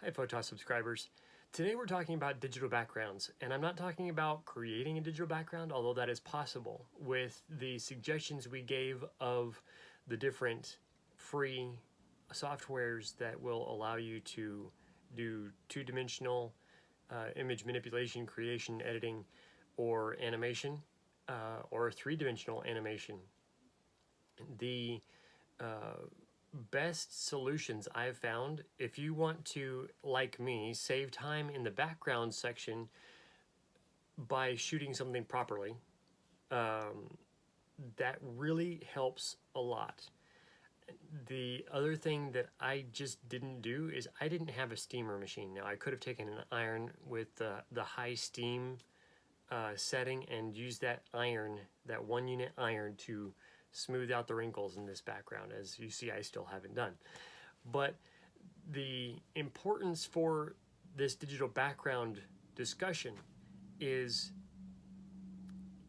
Hi Photos subscribers. Today we're talking about digital backgrounds, and I'm not talking about creating a digital background, although that is possible with the suggestions we gave of the different free softwares that will allow you to do two-dimensional image manipulation, creation, editing, or animation, or three-dimensional animation. The best solutions I've found, if you want to, like me, save time in the background section by shooting something properly, that really helps a lot. The other thing that I just didn't do is I didn't have a steamer machine. Now I could have taken an iron with the high steam setting and used that iron, that 1 unit iron, to smooth out the wrinkles in this background. As you see, I still haven't done. But the importance for this digital background discussion is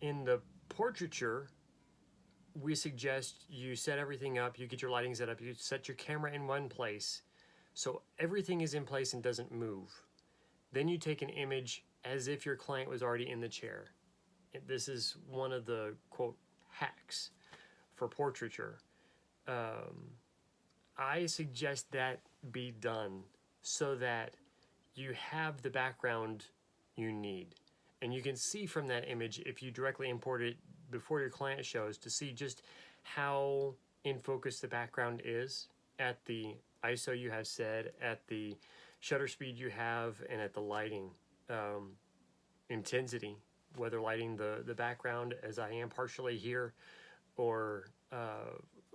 in the portraiture. We suggest you set everything up, you get your lighting set up, you set your camera in one place so everything is in place and doesn't move. Then you take an image as if your client was already in the chair. This is one of the quote hacks for portraiture. I suggest that be done so that you have the background you need. And you can see from that image, if you directly import it before your client shows, to see just how in focus the background is at the ISO you have set, at the shutter speed you have, and at the lighting intensity, whether lighting the background as I am partially here, or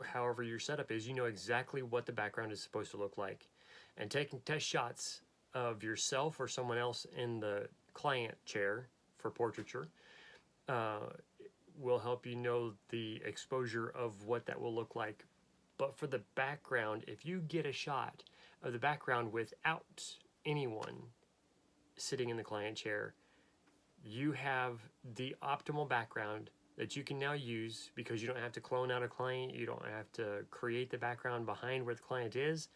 however your setup is, you know exactly what the background is supposed to look like. And taking test shots of yourself or someone else in the client chair for portraiture will help you know the exposure of what that will look like. But for the background, if you get a shot of the background without anyone sitting in the client chair, you have the optimal background that you can now use, because you don't have to clone out a client, you don't have to create the background behind where the client is,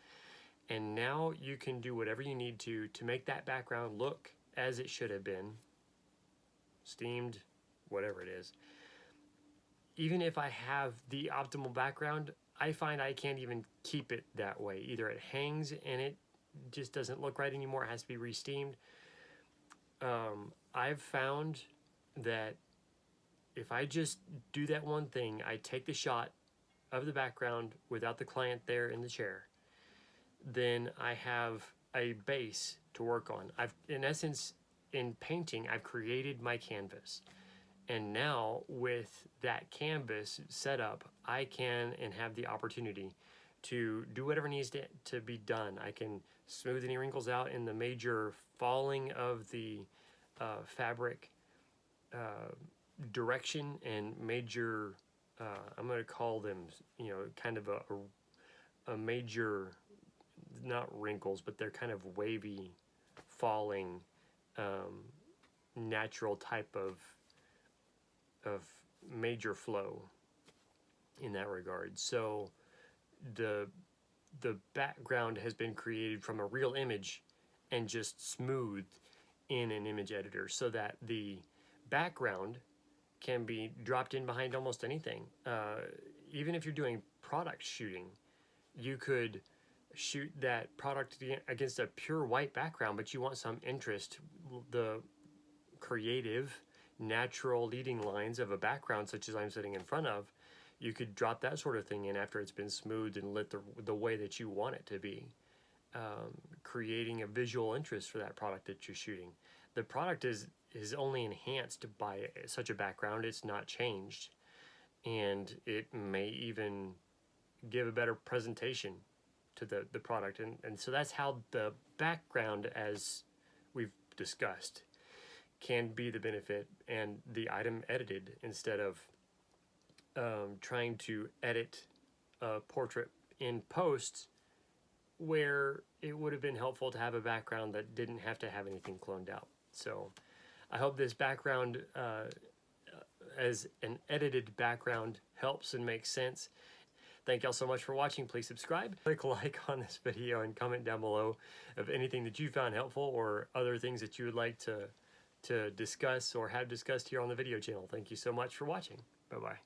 and now you can do whatever you need to make that background look as it should have been, steamed, whatever it is. Even if I have the optimal background, I find I can't even keep it that way. Either it hangs and it just doesn't look right anymore, it has to be re-steamed. I've found that if I just do that one thing, I take the shot of the background without the client there in the chair, then I have a base to work on. In essence, in painting, I've created my canvas. And now with that canvas set up, I can and have the opportunity to do whatever needs to be done. I can smooth any wrinkles out in the major falling of the fabric direction, and major, I'm going to call them, kind of a major, not wrinkles, but they're kind of wavy, falling, natural type of major flow in that regard. So the background has been created from a real image and just smoothed in an image editor, so that the background can be dropped in behind almost anything. Even if you're doing product shooting, you could shoot that product against a pure white background, but you want some interest, the creative, natural leading lines of a background such as I'm sitting in front of. You could drop that sort of thing in after it's been smoothed and lit the way that you want it to be, creating a visual interest for that product that you're shooting. The product is only enhanced by such a background, it's not changed, and it may even give a better presentation to the product. And so that's how the background, as we've discussed, can be the benefit and the item edited, instead of trying to edit a portrait in post, where it would have been helpful to have a background that didn't have to have anything cloned out. So I hope this background as an edited background helps and makes sense. Thank y'all so much for watching. Please subscribe, click like on this video, and comment down below of anything that you found helpful or other things that you would like to discuss or have discussed here on the video channel. Thank you so much for watching. Bye-bye.